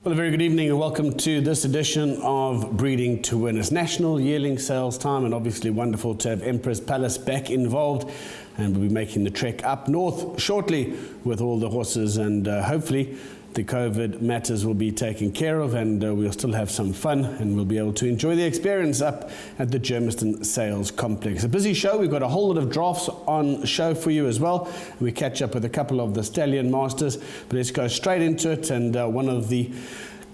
Well, a very good evening and welcome to this edition of Breeding to Win. It's National Yearling Sales time, and obviously wonderful to have Emperor's Palace back involved, and we'll be making the trek up north shortly with all the horses, and hopefully the COVID matters will be taken care of, and we'll still have some fun and we'll be able to enjoy the experience up at the Germiston Sales Complex. A busy show. We've got a whole lot of drafts on show for you as well. We catch up with a couple of the Stallion Masters, but let's go straight into it. And one of the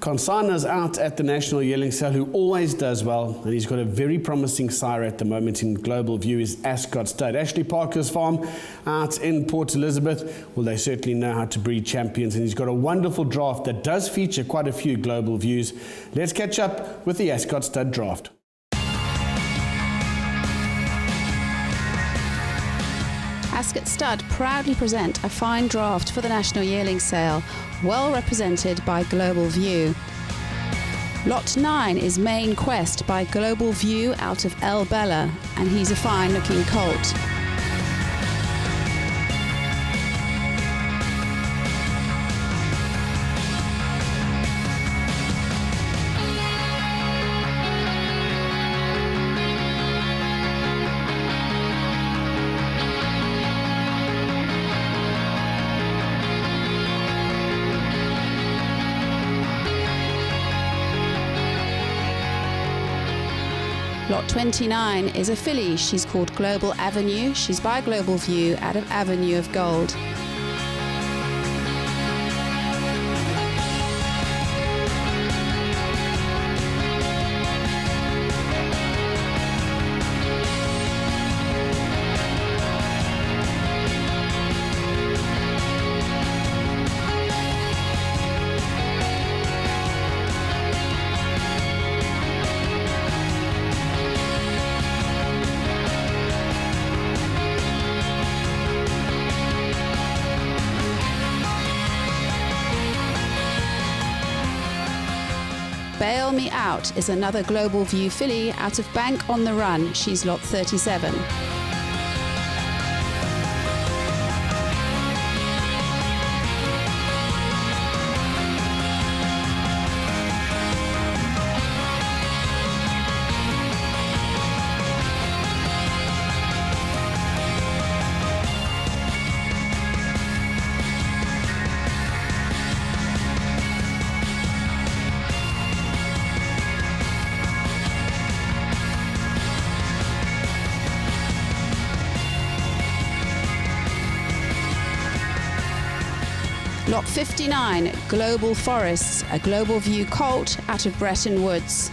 consigners out at the National Yearling Sale who always does well, and he's got a very promising sire at the moment in Global View, is Ascot Stud. Ashley Parker's farm out in Port Elizabeth. Well, they certainly know how to breed champions, and he's got a wonderful draft that does feature quite a few Global Views. Let's catch up with the Ascot Stud draft. Ascot Stud proudly present a fine draft for the National Yearling Sale, well represented by Global View. Lot 9 is Main Quest by Global View out of El Bella, and he's a fine looking colt. Lot 29 is a filly. She's called Global Avenue. She's by Global View out of Avenue of Gold. Bail Me Out is another Global View filly out of Bank on the Run. She's lot 37. Lot 59, Global Forests, a Global View colt out of Bretton Woods.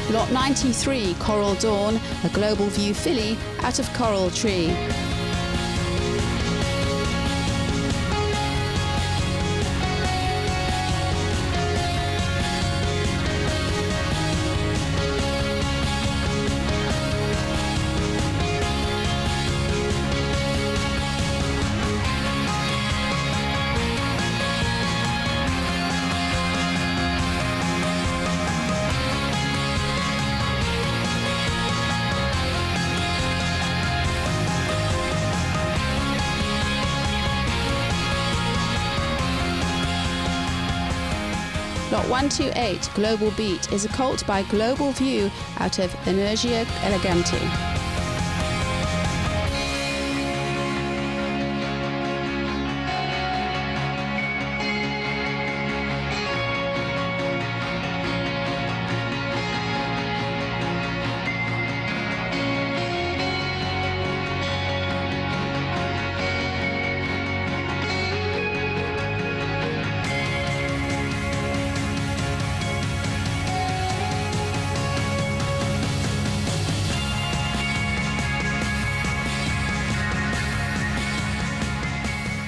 Lot 93, Coral Dawn, a Global View filly out of Coral Tree. Lot 128, Global Beat, is a colt by Global View out of Energia Elegante.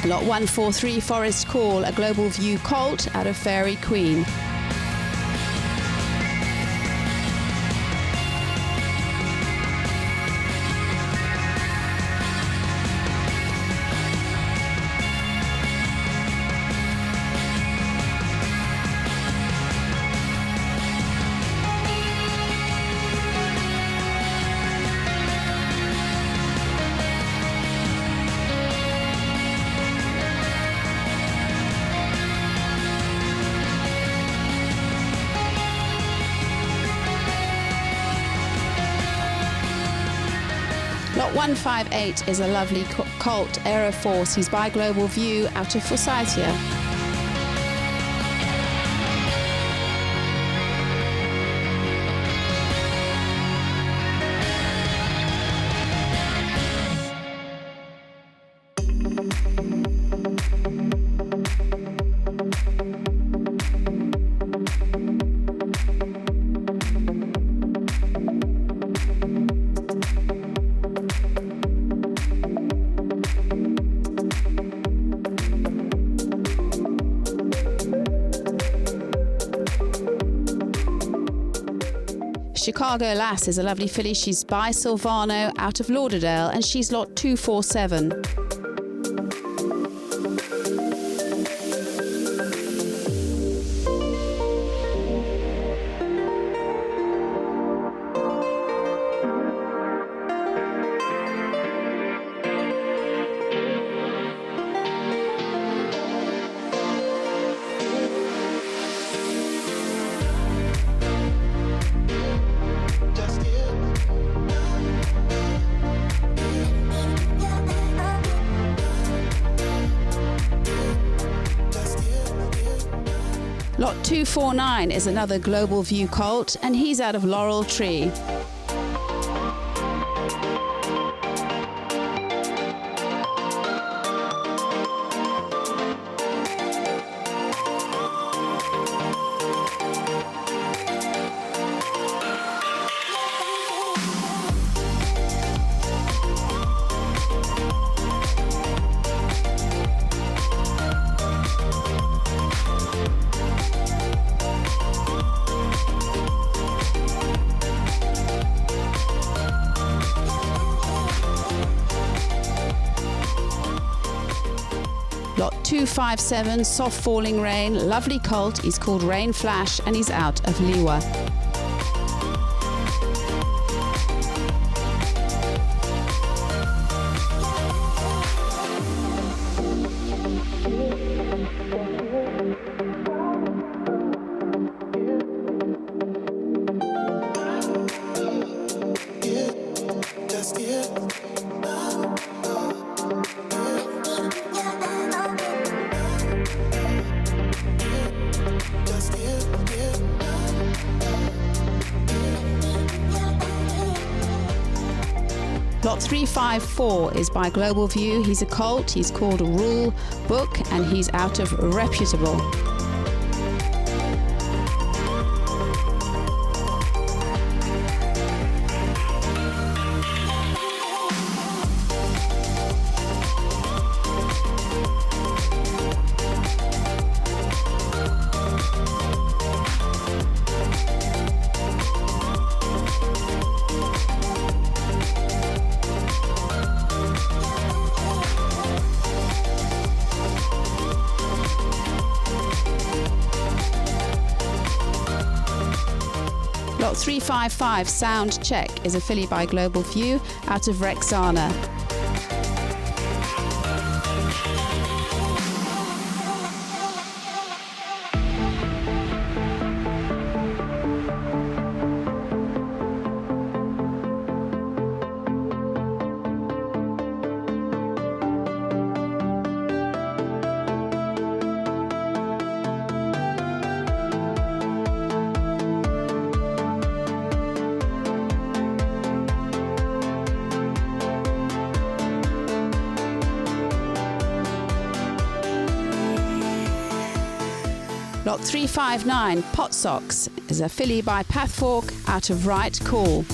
Lot 143, Forest Call, a Global View colt out of Fairy Queen. Lot 158 is a lovely colt, Aeroforce. He's by Global View out of Forsythia. Chicago Lass is a lovely filly. She's by Silvano out of Lauderdale, and she's lot 247. Lot 249 is another Global View colt, and he's out of Laurel Tree. Lot 257, Soft Falling Rain, lovely colt. He's called Rain Flash, and he's out of Liwa. Lot 354 is by Global View. He's a colt. He's called Rule Book, and he's out of Reputable. Lot 355, Sound Check, is a filly by Global View out of Rexana. Lot 359, Pot Socks, is a filly by Pathfork out of Right Call.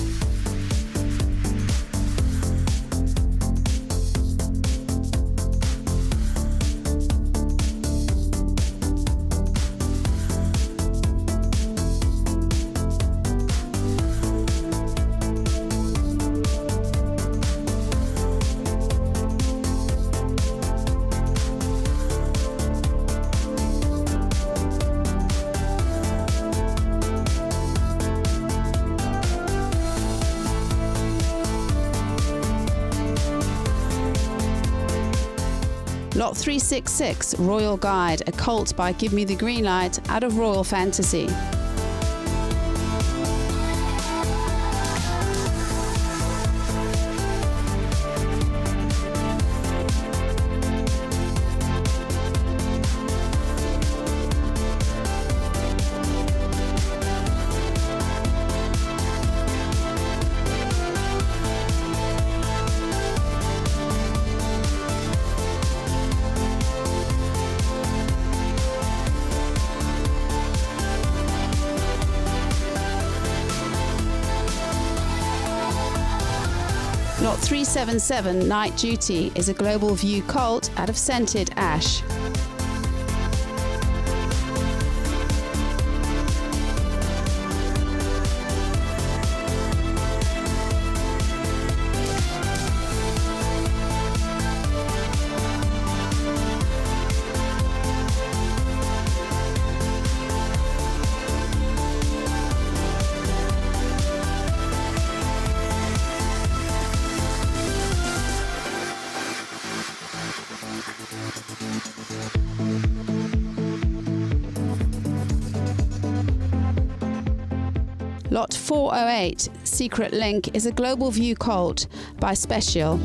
Lot 366, Royal Guide, a colt by Give Me the Green Light out of Royal Fantasy. Lot 377, Night Duty, is a Global View colt out of Scented Ash. Lot 408, Secret Link, is a Global View colt by Special.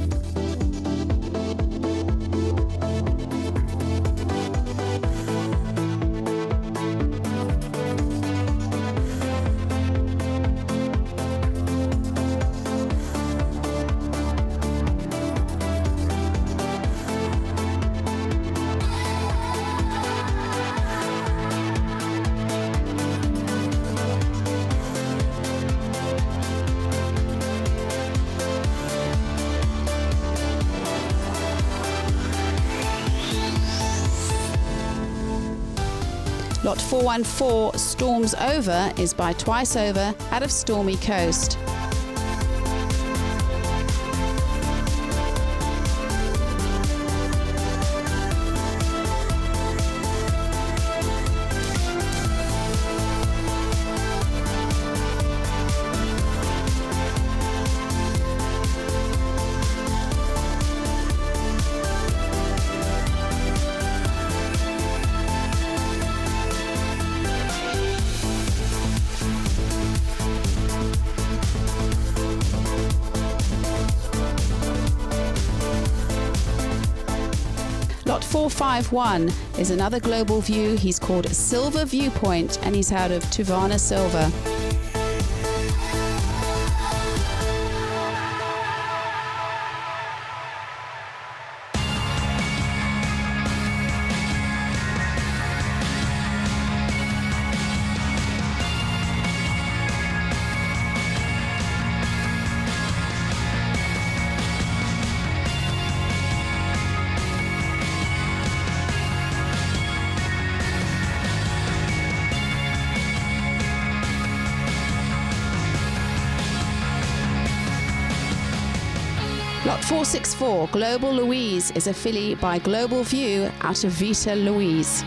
Lot 414, Storms Over, is by Twice Over out of Stormy Coast. Lot 451 is another Global View. He's called Silver Viewpoint and he's out of Tuvana Silver. Lot 464, Global Louise, is a filly by Global View out of Vita Louise.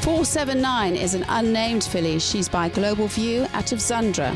Lot 479 is an unnamed filly. She's by Global View out of Zundra.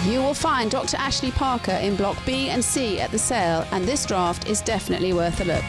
You will find Dr. Ashley Parker in Block B and C at the sale, and this draft is definitely worth a look.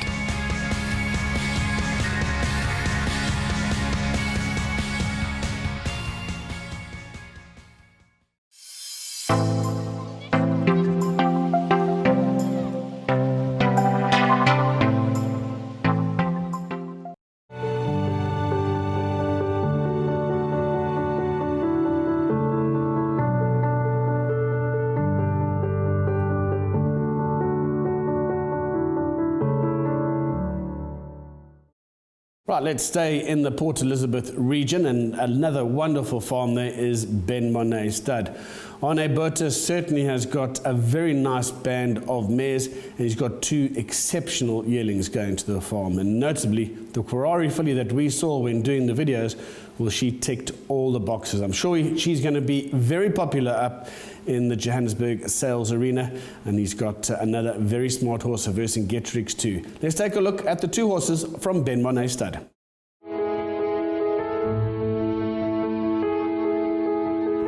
Right, let's stay in the Port Elizabeth region, and another wonderful farm there is Ben Monet Stud. Arne Botha certainly has got a very nice band of mares, and he's got 2 exceptional yearlings going to the farm. And notably, the Quarari filly that we saw when doing the videos, well, she ticked all the boxes. I'm sure she's going to be very popular up in the Johannesburg sales arena, and he's got another very smart horse, Vercingetorix too. Let's take a look at the 2 horses from Ben Monet Stud.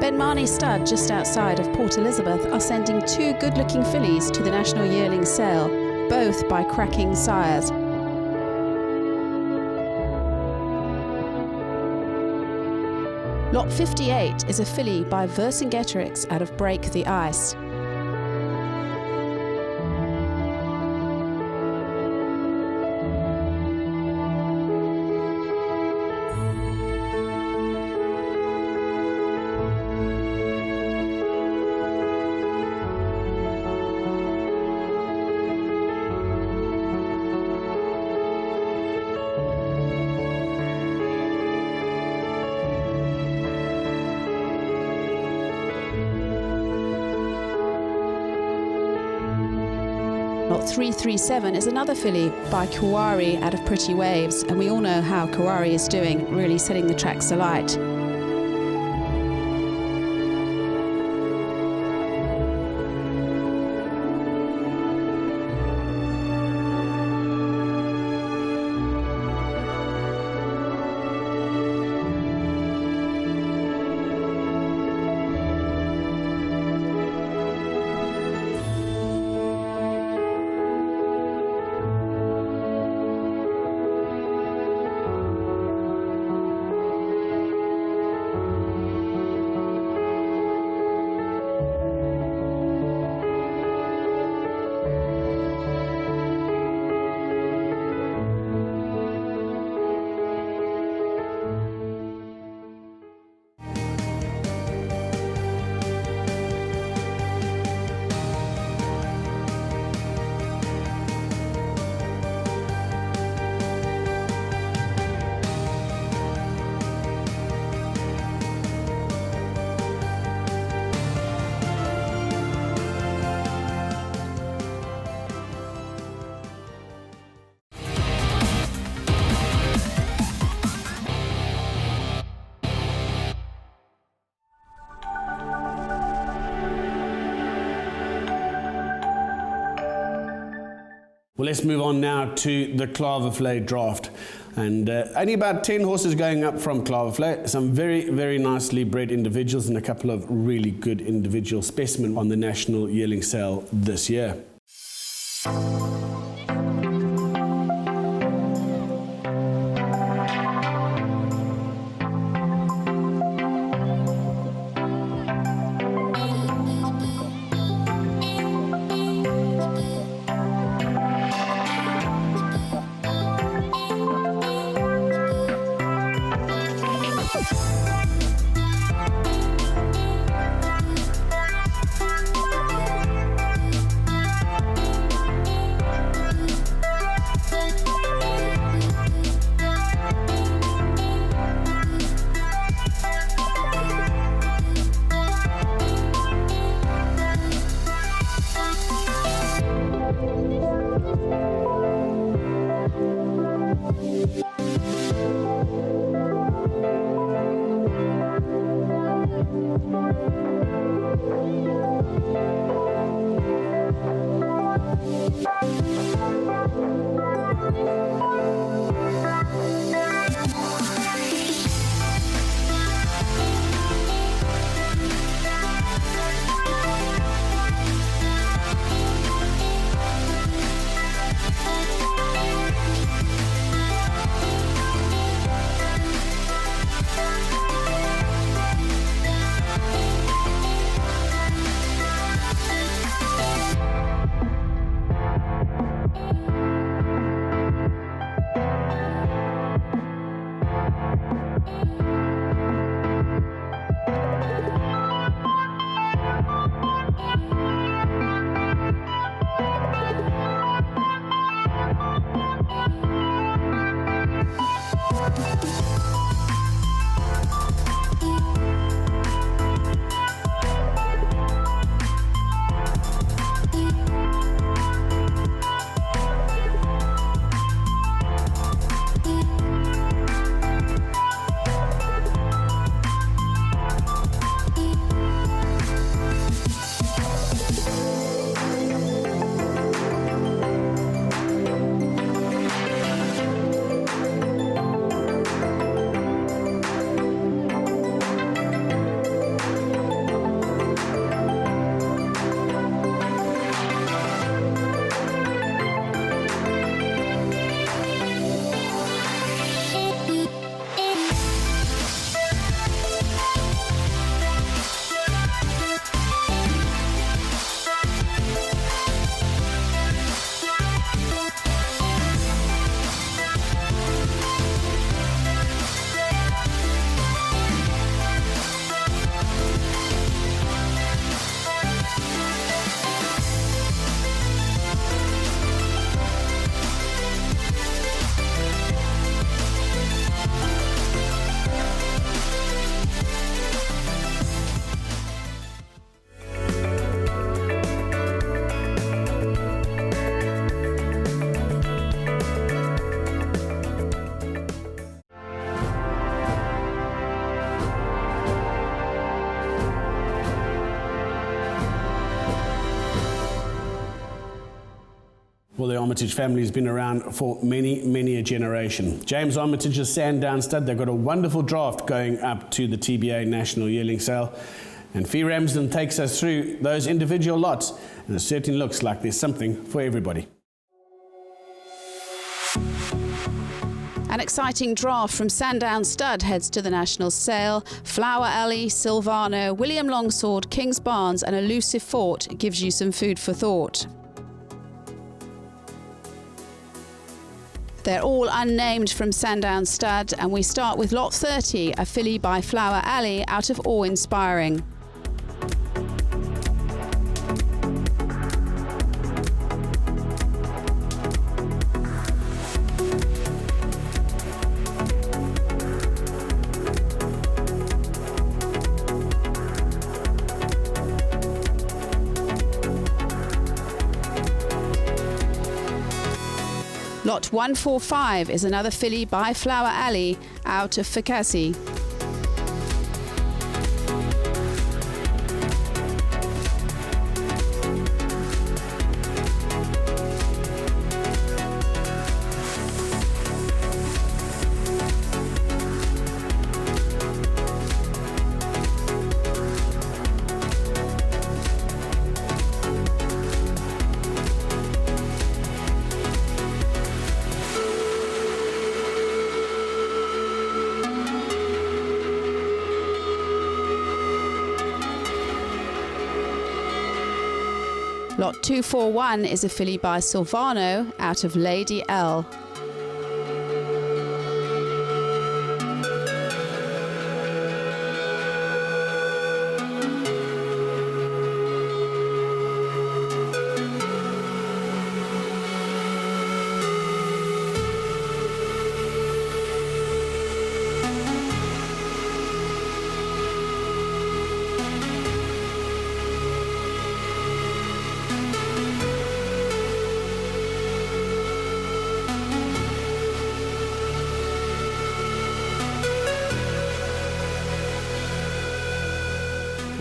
Ben Monet Stud, just outside of Port Elizabeth, are sending 2 good-looking fillies to the National Yearling Sale, both by cracking sires. Lot 58 is a filly by Vercingetorix out of Break the Ice. Lot 337 is another filly by Quarari out of Pretty Waves, and we all know how Quarari is doing, really setting the tracks alight. Well, let's move on now to the Klavervlei draft. And only about 10 horses going up from Klavervlei. Some very, very nicely bred individuals and a couple of really good individual specimen on the National Yearling Sale this year. Well, the Armitage family has been around for many a generation. James Armitage's Sandown stud, they've got a wonderful draft going up to the TBA National Yearling Sale. And Fee Ramsden takes us through those individual lots, and it certainly looks like there's something for everybody. An exciting draft from Sandown Stud heads to the national sale. Flower Alley, Silvano, William Longsword, Kings Barnes and Elusive Fort gives you some food for thought. They're all unnamed from Sandown Stud, and we start with lot 30, a filly by Flower Alley out of Awe Inspiring. Lot 145 is another filly by Flower Alley out of Fakasi. Lot 241 is a filly by Silvano out of Lady L.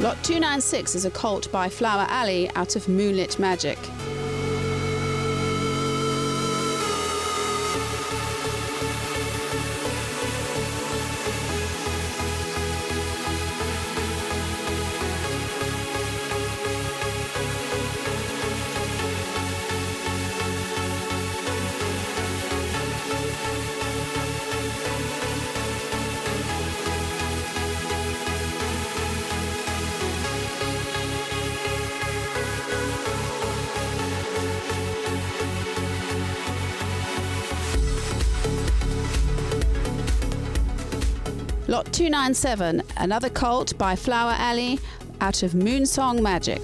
Lot 296 is a colt by Flower Alley out of Moonlit Magic. Lot 297, another colt by Flower Alley out of Moonsong Magic.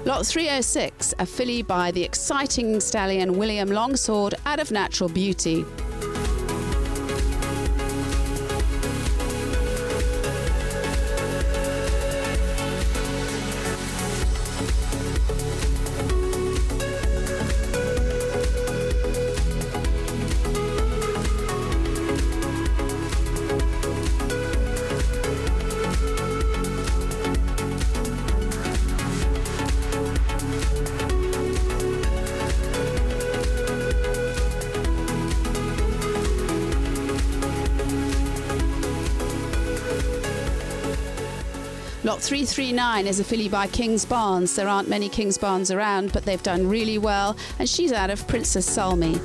Lot 306, a filly by the exciting stallion William Longsword out of Natural Beauty. Lot 339 is a filly by Kings Barnes. There aren't many Kings Barnes around, but they've done really well, and she's out of Princess Salmi.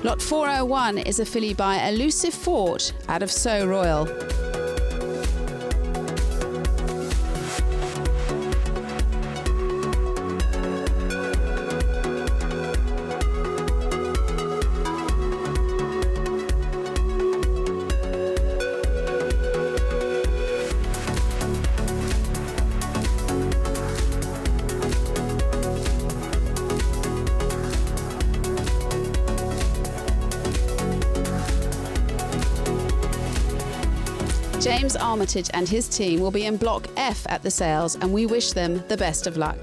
Lot 401 is a filly by Elusive Fort out of So Royal. James Armitage and his team will be in Block F at the sales, and we wish them the best of luck.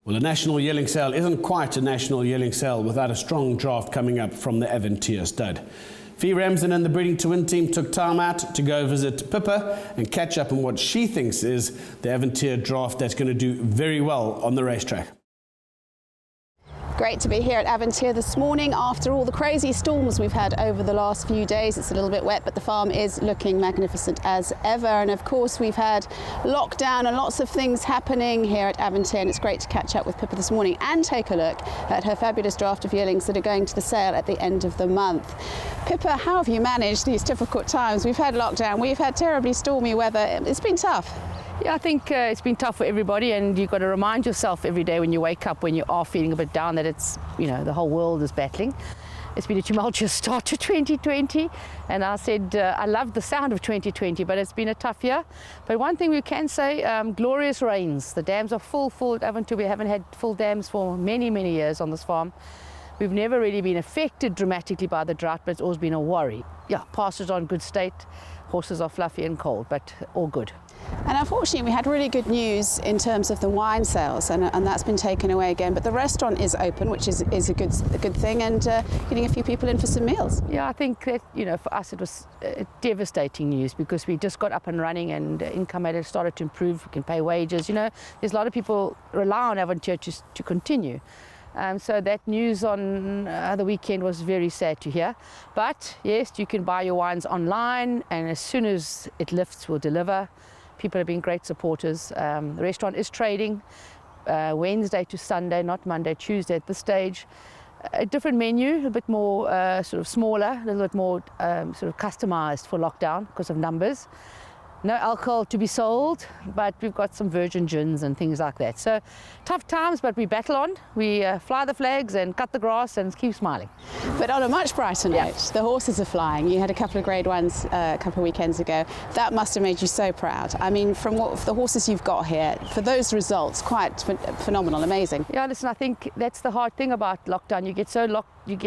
Well, a national yearling sale isn't quite a national yearling sale without a strong draft coming up from the Avantier stud. Fee Ramsden and the Breeding to Win team took time out to go visit Pippa and catch up on what she thinks is the Avantier draft that's going to do very well on the racetrack. Great to be here at Avantier this morning after all the crazy storms we've had over the last few days. It's a little bit wet, but the farm is looking magnificent as ever. And of course, we've had lockdown and lots of things happening here at Avantier, and it's great to catch up with Pippa this morning and take a look at her fabulous draft of yearlings that are going to the sale at the end of the month. Pippa, how have you managed these difficult times? We've had lockdown, we've had terribly stormy weather. It's been tough. Yeah, I think it's been tough for everybody, and you've got to remind yourself every day when you wake up, when you are feeling a bit down, that it's, you know, the whole world is battling. It's been a tumultuous start to 2020, and I said I love the sound of 2020, but it's been a tough year. But one thing we can say, glorious rains. The dams are full at Avantier. We haven't had full dams for many, many years on this farm. We've never really been affected dramatically by the drought, but it's always been a worry. Yeah, pastures are in good state, horses are fluffy and cold, but all good. And unfortunately, we had really good news in terms of the wine sales, and that's been taken away again. But the restaurant is open, which is a good thing, and getting a few people in for some meals. Yeah, I think that, you know, for us it was devastating news, because we just got up and running, and income had started to improve. We can pay wages. You know, there's a lot of people rely on Avantier to continue. So that news on the weekend was very sad to hear. But yes, you can buy your wines online, and as soon as it lifts, we'll deliver. People have been great supporters. The restaurant is trading Wednesday to Sunday, not Monday, Tuesday at this stage. A different menu, a bit more sort of smaller, a little bit more sort of customized for lockdown because of numbers. No alcohol to be sold, but we've got some virgin gins and things like that. So tough times, but we battle on. We fly the flags and cut the grass and keep smiling. But on a much brighter note, the horses are flying. You had a couple of grade ones a couple of weekends ago. That must have made you so proud. I mean, from what the horses you've got here, for those results, quite phenomenal, amazing. Yeah, listen, I think that's the hard thing about lockdown. You get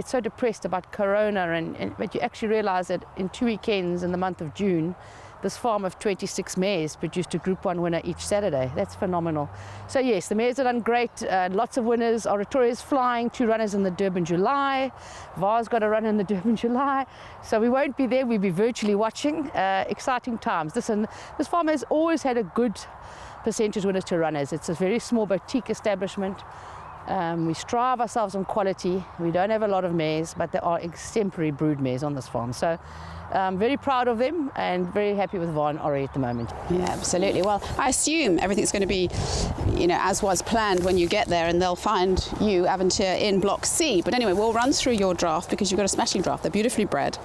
so depressed about Corona, but you actually realise that in 2 weekends in the month of June, this farm of 26 mares produced a Group 1 winner each Saturday. That's phenomenal. So yes, the mares have done great. Lots of winners. Oratoria's flying, 2 runners in the Durban July. VAR's got a run in the Durban July. So we won't be there. We'll be virtually watching. Exciting times. This farm has always had a good percentage winners to runners. It's a very small boutique establishment. We strive ourselves on quality. We don't have a lot of mares, but there are exemplary brood mares on this farm. So I'm very proud of them and very happy with VAR and Ori at the moment. Yeah, absolutely. Well, I assume everything's going to be, you know, as was planned when you get there, and they'll find you, Avantier, in Block C. But anyway, we'll run through your draft because you've got a smashing draft. They're beautifully bred.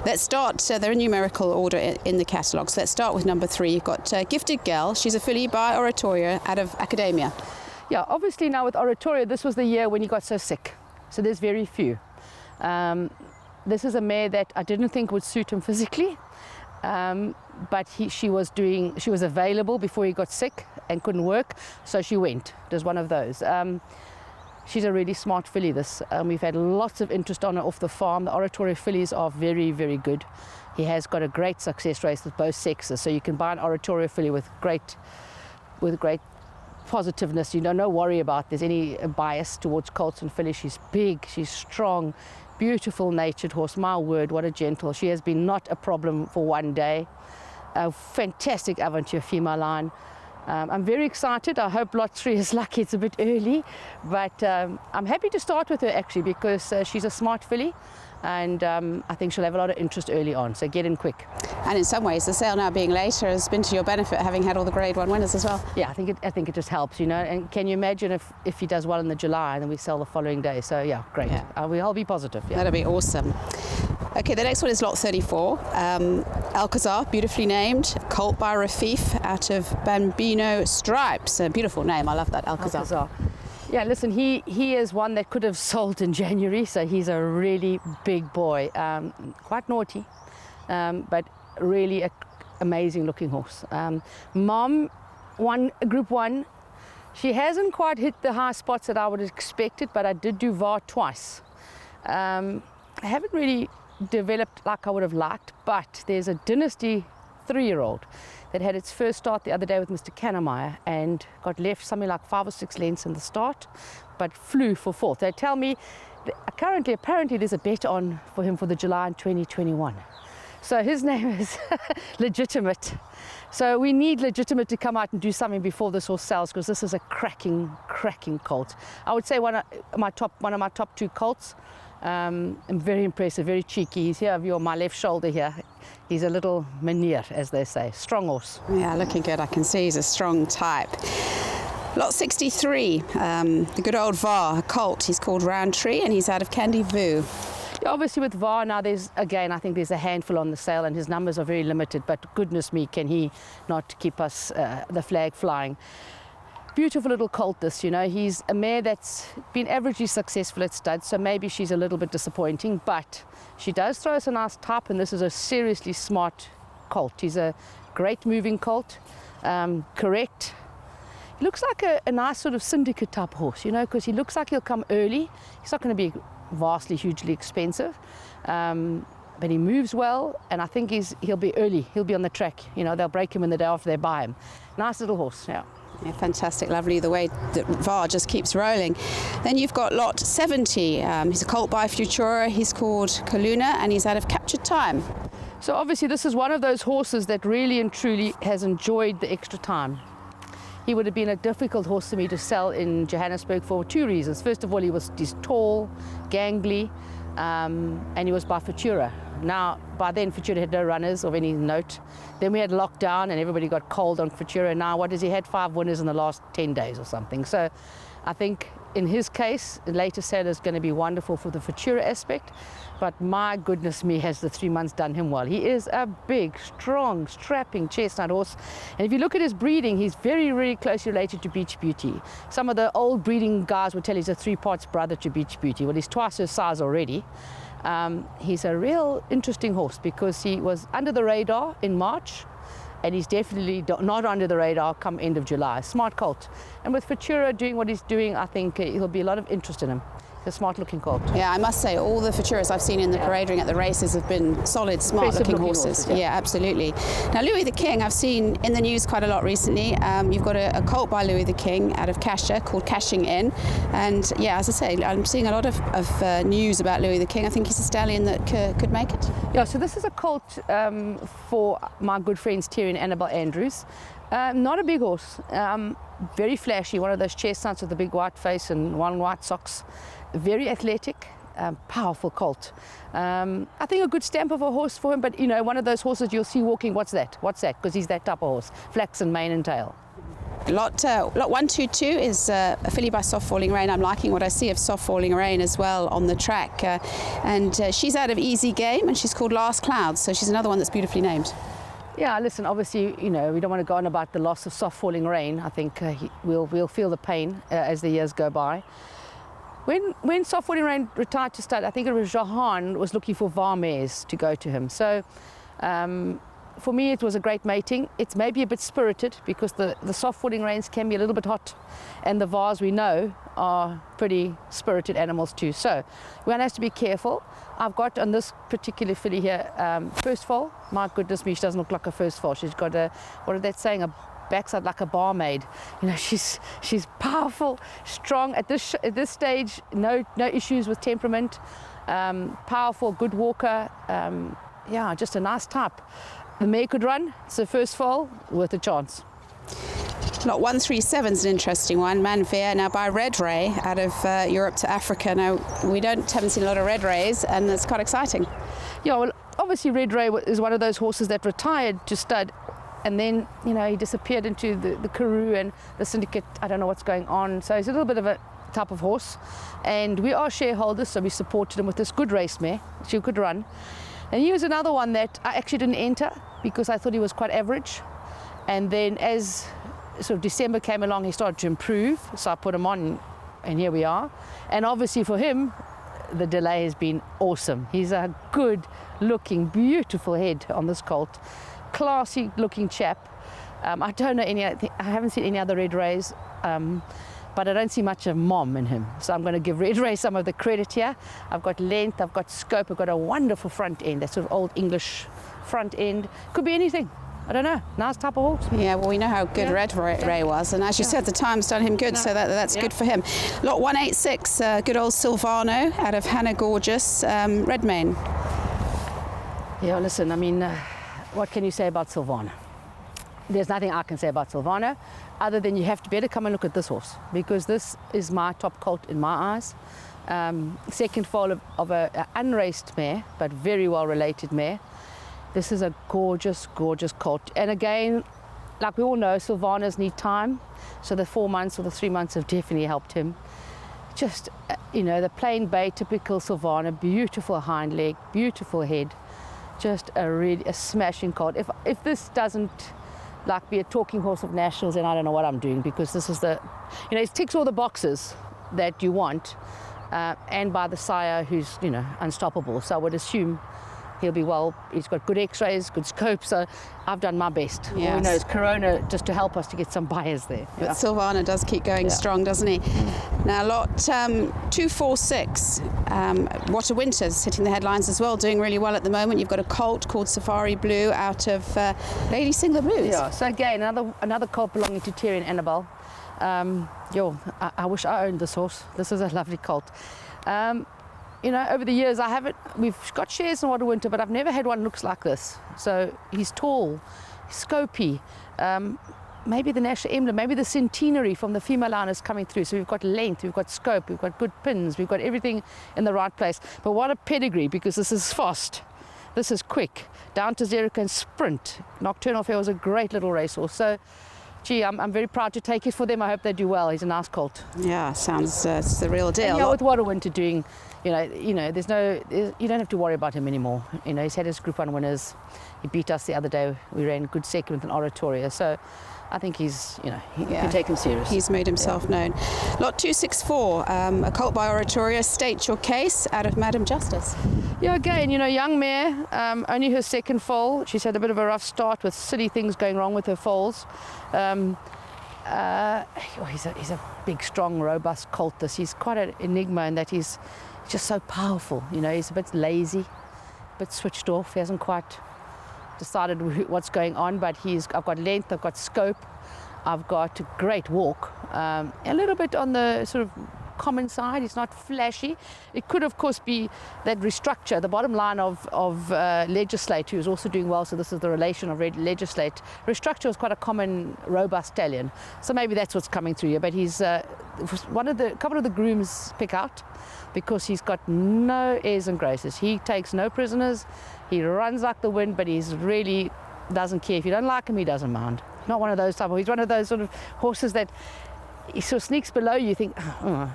Let's start, they're in numerical order in the catalogue. So let's start with number 3. You've got Gifted Girl. She's a filly by Oratoria out of Academia. Yeah, obviously now with Oratoria, this was the year when he got so sick. So there's very few. This is a mare that I didn't think would suit him physically, but she was available before he got sick and couldn't work, so she went. It was one of those. She's a really smart filly, this. We've had lots of interest on her off the farm. The Oratoria fillies are very, very good. He has got a great success rate with both sexes, so you can buy an Oratoria filly with great positiveness. You don't no worry about there's any bias towards colts and fillies. She's big, she's strong, beautiful natured horse. My word, what a gentle. She has been not a problem for one day. A fantastic Avantier female line. I'm very excited. I hope lot 3 is lucky. It's a bit early, but I'm happy to start with her actually because she's a smart filly, and I think she'll have a lot of interest early on, so get in quick. And in some ways, the sale now being later has been to your benefit, having had all the Grade 1 winners as well. Yeah, I think it just helps, you know. And can you imagine if he does well in the July and then we sell the following day? So yeah, great. Yeah. I'll be positive. Yeah. That'll be awesome. Okay, the next one is lot 34. Alcazar, beautifully named, colt by Rafif out of Bambino Stripes. A beautiful name. I love that, Alcazar. Yeah, listen, he is one that could have sold in January, so he's a really big boy. Quite naughty, but really an amazing looking horse. Mom won Group 1. She hasn't quite hit the high spots that I would have expected, but I did do VAR twice. I haven't really developed like I would have liked, but there's a Dynasty 3-year-old that had its first start the other day with Mr. Kannemeyer and got left something like 5 or 6 lengths in the start, but flew for 4th. They tell me that apparently there's a bet on for him for the July in 2021. So his name is Legitimate. So we need Legitimate to come out and do something before this horse sells, because this is a cracking colt. I would say one of my top 2 colts. Very impressive, very cheeky. He's here on my left shoulder here. He's a little Meneer, as they say. Strong horse. Yeah, looking good. I can see he's a strong type. Lot 63, the good old VAR, a colt. He's called Roundtree and he's out of Candy Vu. Yeah, obviously with VAR now, I think there's a handful on the sale and his numbers are very limited, but goodness me, can he not keep us the flag flying. Beautiful little colt this, you know. He's a mare that's been averagely successful at studs, so maybe she's a little bit disappointing, but she does throw us a nice type, and this is a seriously smart colt. He's a great moving colt, correct. He looks like a nice sort of syndicate type horse, you know, because he looks like he'll come early. He's not going to be vastly, hugely expensive, but he moves well, and I think he'll be early. He'll be on the track. You know, they'll break him in the day after they buy him. Nice little horse, yeah. Yeah, fantastic, lovely the way that VAR just keeps rolling. Then you've got lot 70. He's a colt by Futura. He's called Kaluna and he's out of Captured Time. So obviously this is one of those horses that really and truly has enjoyed the extra time. He would have been a difficult horse for me to sell in Johannesburg for 2 reasons. First of all, he's tall, gangly, and he was by Futura. Now, by then, Futura had no runners of any note. Then we had lockdown and everybody got cold on Futura. Now, what has he had? 5 winners in the last 10 days or something. So I think in his case, the later sale is going to be wonderful for the Futura aspect. But my goodness me, has the 3 months done him well. He is a big, strong, strapping chestnut horse. And if you look at his breeding, he's very, very closely related to Beach Beauty. Some of the old breeding guys would tell you he's a 3 parts brother to Beach Beauty. Well, he's twice her size already. He's a real interesting horse because he was under the radar in March, and he's definitely not under the radar come end of July. Smart colt. And with Futura doing what he's doing, I think there'll be a lot of interest in him. He's a smart looking colt. Yeah, I must say all the Futuras I've seen in the parade ring at the races have been solid, smart looking horses. Yeah, absolutely. Now Louis the King, I've seen in the news quite a lot recently. You've got a colt by Louis the King out of Kasha called Cashing In. And yeah, as I say, I'm seeing a lot of news about Louis the King. I think he's a stallion that could make it. Yeah, so this is a colt for my good friends Terry and Annabelle Andrews. Not a big horse, very flashy, one of those chestnuts with the big white face and one white socks. Very athletic, powerful colt. I think a good stamp of a horse for him, but you know, one of those horses you'll see walking, what's that? Because he's that type of horse, flaxen mane and tail. Lot 122 is a filly by Soft Falling Rain. I'm liking what I see of Soft Falling Rain as well on the track. And she's out of Easy Game and she's called Last Clouds, so she's another one that's beautifully named. Yeah, listen, obviously, you know, we don't want to go on about the loss of Soft Falling Rain. I think we'll feel the pain as the years go by. When Soft Falling Rain retired to stud, I think it was Jahan was looking for VAR mares to go to him. So for me, it was a great mating. It's maybe a bit spirited because the Soft Falling Rains can be a little bit hot, and the VARs we know are pretty spirited animals too. So one has to be careful. I've got on this particular filly here, first foal. My goodness me, she doesn't look like a first foal. She's got what are they saying, a backside like a barmaid. You know, she's powerful, strong at this stage. No issues with temperament. Powerful, good walker. Yeah, just a nice type. The mare could run. It's the first foal, worth a chance. Lot 137 is an interesting one, Manveer, now by Red Ray out of Europe to Africa. Now, we haven't seen a lot of Red Rays, and it's quite exciting. Yeah, well, obviously Red Ray is one of those horses that retired to stud, and then, you know, he disappeared into the Karoo and the syndicate. I don't know what's going on. So he's a little bit of a type of horse, and we are shareholders, so we supported him with this good race mare. She could run. And he was another one that I actually didn't enter because I thought he was quite average. And then as sort of December came along, he started to improve, so I put him on, and here we are. And obviously for him, the delay has been awesome. He's a good looking, beautiful head on this colt, classy looking chap. I don't know I haven't seen any other Red Rays, but I don't see much of Mom in him. So I'm going to give Red Ray some of the credit here. I've got length, I've got scope, I've got a wonderful front end, that sort of old English front end. Could be anything. I don't know, nice type of horse. Yeah, well, we know how good Red Ray was, and as you said, the time's done him good, so that's good for him. Lot 186, good old Silvano out of Hannah Gorgeous, Redmayne. Yeah, listen, I mean, what can you say about Silvano? There's nothing I can say about Silvano, other than you have to better come and look at this horse, because this is my top colt in my eyes. Second foal of an unraced mare, but very well related mare. This is a gorgeous, gorgeous colt. And again, like we all know, Silvanos need time. So the 4 months or the 3 months have definitely helped him. Just, you know, the plain bay, typical Silvano, beautiful hind leg, beautiful head. Just a smashing colt. If this doesn't like be a talking horse of nationals, then I don't know what I'm doing, because this is it ticks all the boxes that you want, and by the sire who's, you know, unstoppable. So I would assume he'll be well. He's got good x-rays, good scope, so I've done my best. Yes. Who knows, Corona, just to help us to get some buyers there. But Silvano does keep going strong, doesn't he? Now, lot 246, What a Winter's hitting the headlines as well, doing really well at the moment. You've got a colt called Safari Blue out of Lady Singler Blues. Yeah, so again, another colt belonging to Terry and Annabelle. I wish I owned this horse. This is a lovely colt. You know, over the years, we've got shares in What a Winter, but I've never had one looks like this. So he's tall, scopy, maybe the national emblem, maybe the centenary from the female line is coming through. So we've got length, we've got scope, we've got good pins, we've got everything in the right place. But what a pedigree, because this is fast, this is quick, down to zero can sprint. Nocturnal Fair was a great little racehorse. So, gee, I'm very proud to take it for them. I hope they do well. He's a nice colt. Yeah, sounds it's the real deal. And, yeah, with What a Winter doing, you don't have to worry about him anymore. You know, he's had his Group 1 winners. He beat us the other day. We ran good second with an Oratoria. So I think he's, you can take him serious. He's made himself known. Lot 264, a colt by Oratoria, State Your Case, out of Madam Justice. Yeah, again, young mare, only her second foal. She's had a bit of a rough start with silly things going wrong with her foals. He's a big, strong, robust colt. He's quite an enigma in that he's just so powerful. He's a bit lazy, a bit switched off. He hasn't quite decided what's going on, but I've got length, I've got scope, I've got a great walk. A little bit on the sort of common side. It's not flashy. It could, of course, be that restructure. The bottom line of Legislate, who's also doing well, so this is the relation of Legislate. Restructure was quite a common, robust stallion, so maybe that's what's coming through here. But he's a couple of the grooms pick out because he's got no airs and graces. He takes no prisoners. He runs like the wind, but he's really doesn't care. If you don't like him, he doesn't mind. Not one of those type of. He's one of those sort of horses that he sort of sneaks below you. Think,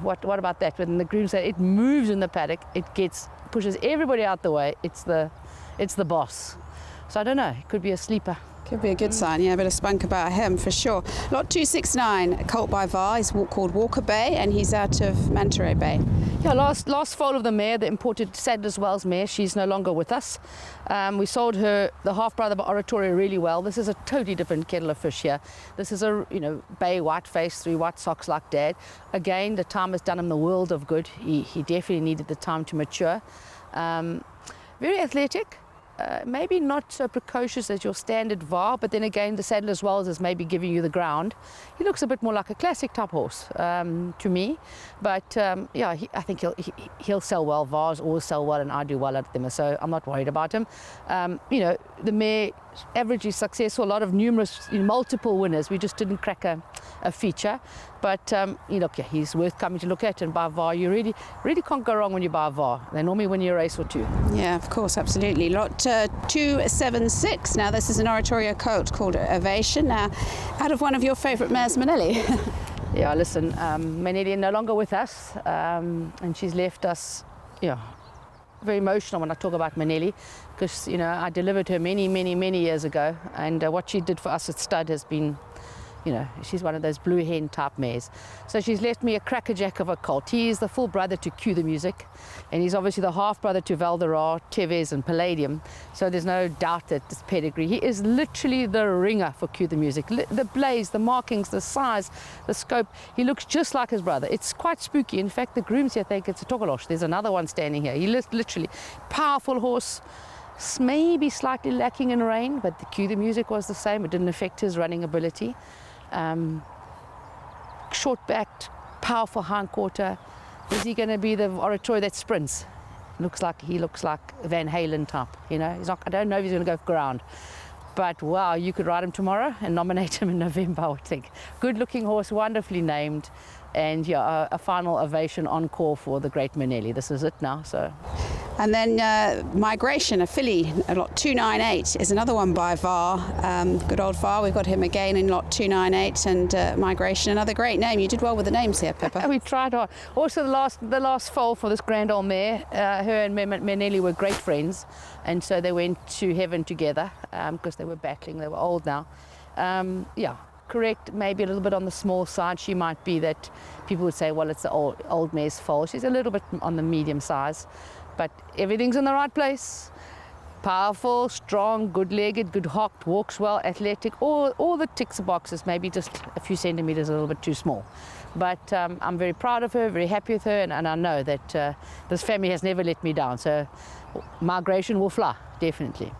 what about that? But in the groom say it moves in the paddock. It pushes everybody out the way. It's the boss. So I don't know. It could be a sleeper. Could be a good sign, yeah, a bit of spunk about him for sure. Lot 269, a colt by VAR, he's called Walker Bay, and he's out of Mantaray Bay. Yeah, last foal of the mare, the imported Sadler's Wells mare, she's no longer with us. We sold her, the half-brother of Oratoria, really well. This is a totally different kettle of fish here. This is a, bay, white face, 3 white socks like Dad. Again, the time has done him the world of good. He definitely needed the time to mature. Very athletic. Maybe not so precocious as your standard VAR, but then again, the Sadler's Wells is maybe giving you the ground. He looks a bit more like a classic type horse to me, but I think he'll sell well. VARs always sell well, and I do well at them, so I'm not worried about him. The mare averagely successful, a lot of numerous, multiple winners. We just didn't crack a feature. But look, yeah, he's worth coming to look at. And by VAR, you really can't go wrong when you buy VAR. They normally win you a race or two. Yeah, of course, absolutely. Lot 276. Now, this is an Oratorio colt called Ovation. Now, out of one of your favourite mares, Manelli. Yeah, listen, Manelli no longer with us, and she's left us, very emotional when I talk about Manelli, because, I delivered her many years ago, and what she did for us at Stud has been, she's one of those blue hen type mares. So she's left me a crackerjack of a colt. He is the full brother to Cue the Music, and he's obviously the half brother to Valderrama, Tevez and Palladium. So there's no doubt that this pedigree. He is literally the ringer for Cue the Music. The blaze, the markings, the size, the scope. He looks just like his brother. It's quite spooky. In fact, the grooms here think it's a Tokolosh. There's another one standing here. He literally powerful horse. Maybe slightly lacking in rein, but the Cue the Music was the same. It didn't affect his running ability. Short-backed, powerful hindquarter. Is he going to be the Oratorio that sprints? He looks like Van Halen type. He's not. I don't know if he's going to go for ground, but wow, you could ride him tomorrow and nominate him in November, I would think. Good-looking horse, wonderfully named, and yeah, a final ovation encore for the great Manelli. This is it now. So. And then Migration, a filly, lot 298, is another one by VAR. Good old VAR, we've got him again in lot 298, and Migration, another great name. You did well with the names here, Pippa. We tried hard. Also, the last foal for this grand old mare, her and Manelli were great friends, and so they went to heaven together because they were battling. They were old now. Correct, maybe a little bit on the small side. She might be that people would say, well, it's the old mare's foal. She's a little bit on the medium size. But everything's in the right place. Powerful, strong, good-legged, good-hocked, walks well, athletic, all the ticks the boxes, maybe just a few centimetres a little bit too small. But I'm very proud of her, very happy with her, and I know that this family has never let me down. So Migration will fly, definitely.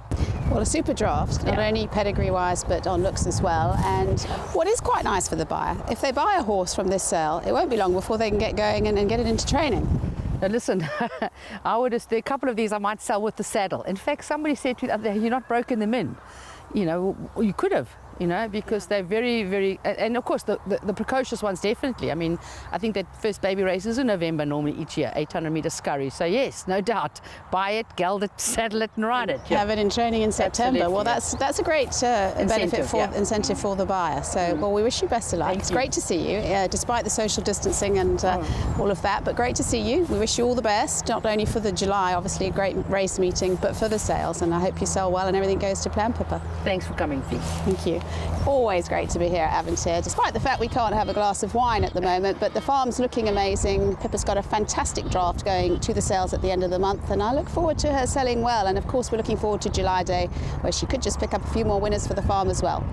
Well, a super draft, not only pedigree-wise, but on looks as well. And what is quite nice for the buyer, if they buy a horse from this sale, it won't be long before they can get going and get it into training. Now listen, there are a couple of these I might sell with the saddle. In fact, somebody said to me the other day, you're not broken them in. You could have. Because they're very, and of course the precocious ones definitely. I mean, I think that first baby race is in November normally each year, 800-meter scurry. So yes, no doubt, buy it, geld it, saddle it and ride it. Yeah. Have it in training in September. Absolutely, well, that's a great incentive for the buyer. So, well, we wish you best of luck. It's great to see you, despite the social distancing and all of that, but great to see you. We wish you all the best, not only for the July, obviously a great race meeting, but for the sales, and I hope you sell well and everything goes to plan, Pippa. Thanks for coming, Fee. Thank you. Always great to be here at Aventure, despite the fact we can't have a glass of wine at the moment, but the farm's looking amazing. Pippa's got a fantastic draft going to the sales at the end of the month, and I look forward to her selling well. And of course, we're looking forward to July Day, where she could just pick up a few more winners for the farm as well.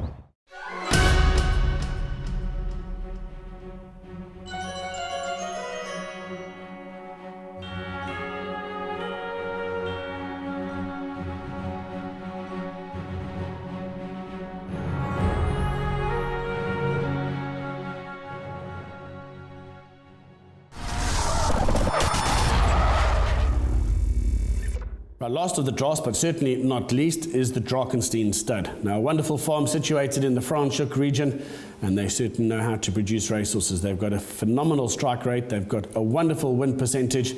Our last of the drafts, but certainly not least, is the Drakenstein stud. Now, a wonderful farm situated in the Franschhoek region, and they certainly know how to produce racehorses. They've got a phenomenal strike rate, they've got a wonderful win percentage,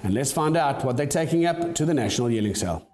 and let's find out what they're taking up to the National Yearling Sale.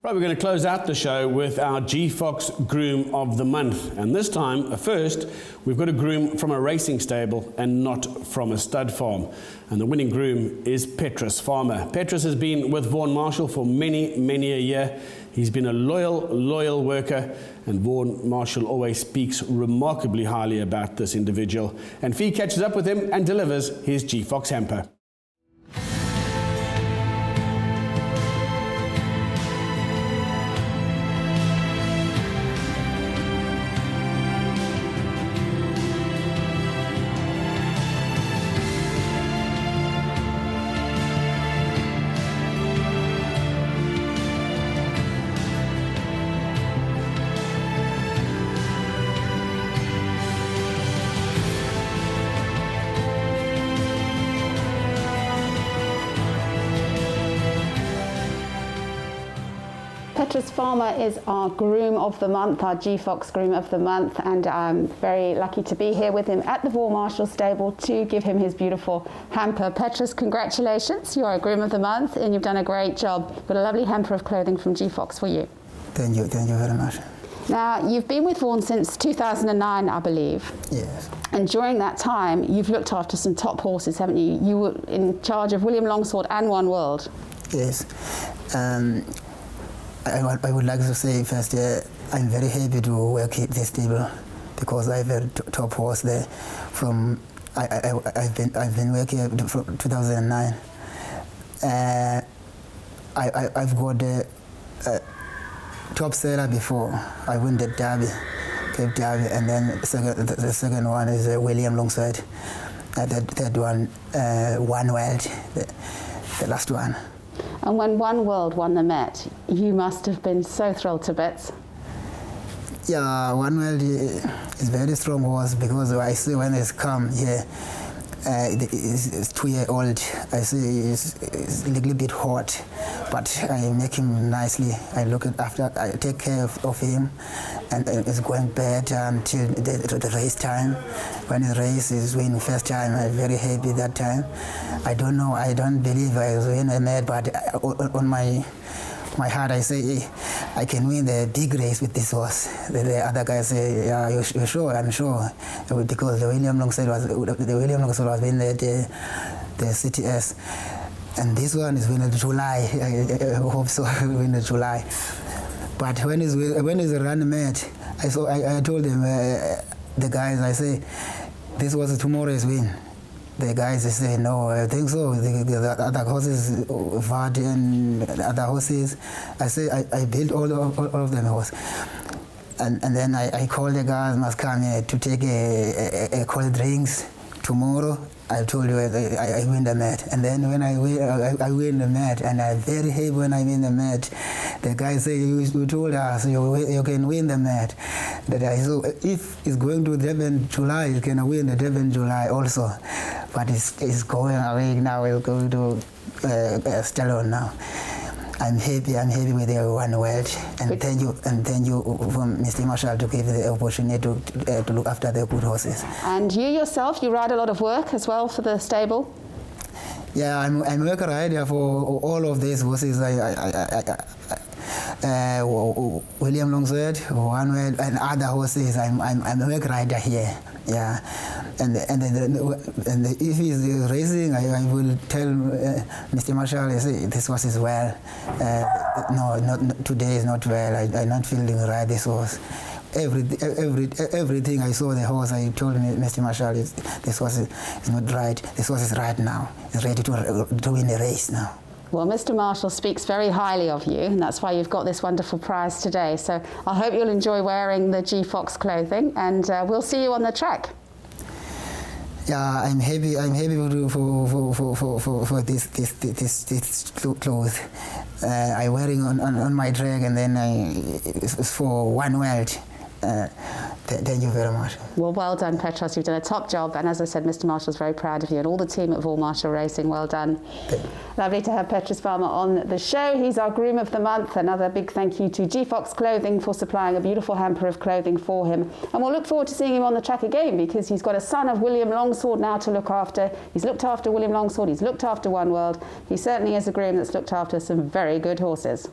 Right, we're going to close out the show with our G-Fox Groom of the Month. And this time, first, we've got a groom from a racing stable and not from a stud farm. And the winning groom is Petrus Farmer. Petrus has been with Vaughan Marshall for many, many a year. He's been a loyal worker, and Vaughan Marshall always speaks remarkably highly about this individual. And Fee catches up with him and delivers his G-Fox hamper. Petrus Farmer is our Groom of the Month, our G-Fox Groom of the Month, and I'm very lucky to be here with him at the Vaughan Marshall stable to give him his beautiful hamper. Petrus, congratulations, you're a Groom of the Month and you've done a great job. Got a lovely hamper of clothing from G-Fox for you. Thank you very much. Now, you've been with Vaughan since 2009, I believe. Yes. And during that time, you've looked after some top horses, haven't you? You were in charge of William Longsword and One World. Yes. I would like to say first, I'm very happy to work at this stable because I have a top horse there. I've been working from 2009. I've got a top seller before. I won the Derby, Cape Derby, and then the second one is William Longsword. The third one, One World, the last one. And when One World won the Met, you must have been so thrilled to bits. Yeah, One World is very strong horse because I see when it's come here, it's 2-year-old. I see it's a little bit hot, but I make him nicely. I look after, I take care of him, and it's going better until the race time. When the race is winning first time, I'm very happy that time. I don't know, I don't believe I was winning a Met, but on my heart I say I can win the big race with this horse. The other guys say, yeah, you're sure? I'm sure, because the William Longsword was winning the CTS, and this one is winning July. I hope so, win July. But when he's run Met, I told them, the guys, I say, this was tomorrow's win. The guys, they say, no, I think so. The other horses, Vard and the other horses, I say, I built all of them horse. And then I called the guys, must come here to take a cold drinks tomorrow. I told you I win the Met. And then when I win the Met, and I'm very happy when I win the Met. The guy say, you told us you can win the Met. So if it's going to Devon July, you can win the Devon July also. But it's going away now, it's going to Stallone now. I'm happy with the One World, and thank you from Mr. Marshall to give the opportunity to look after the good horses. And you yourself, you ride a lot of work as well for the stable? Yeah, I'm a work rider for all of these horses. William Longsword, One World, and other horses. I'm a work rider here. Yeah, and if he's racing, I will tell Mr. Marshall, this horse is well. No, not today is not well. I'm not feeling right. This horse. Everything I saw the horse, I told Mr. Marshall, this horse is not right. This horse is right now. It's ready to win the race now. Well, Mr. Marshall speaks very highly of you, and that's why you've got this wonderful prize today. So I hope you'll enjoy wearing the G-Fox clothing, and we'll see you on the track. Yeah, I'm happy for this clothes. I'm wearing on my track, and then it's for One World. Thank you very much. Well, well done, Petros. You've done a top job, and as I said, Mr. Marshall's very proud of you, and all the team at Vaughan Marshall Racing. Well done. Lovely to have Petrus Farmer on the show. He's our Groom of the Month. Another big thank you to G-Fox Clothing for supplying a beautiful hamper of clothing for him. And we'll look forward to seeing him on the track again, because he's got a son of William Longsword now to look after. He's looked after William Longsword. He's looked after One World. He certainly is a groom that's looked after some very good horses.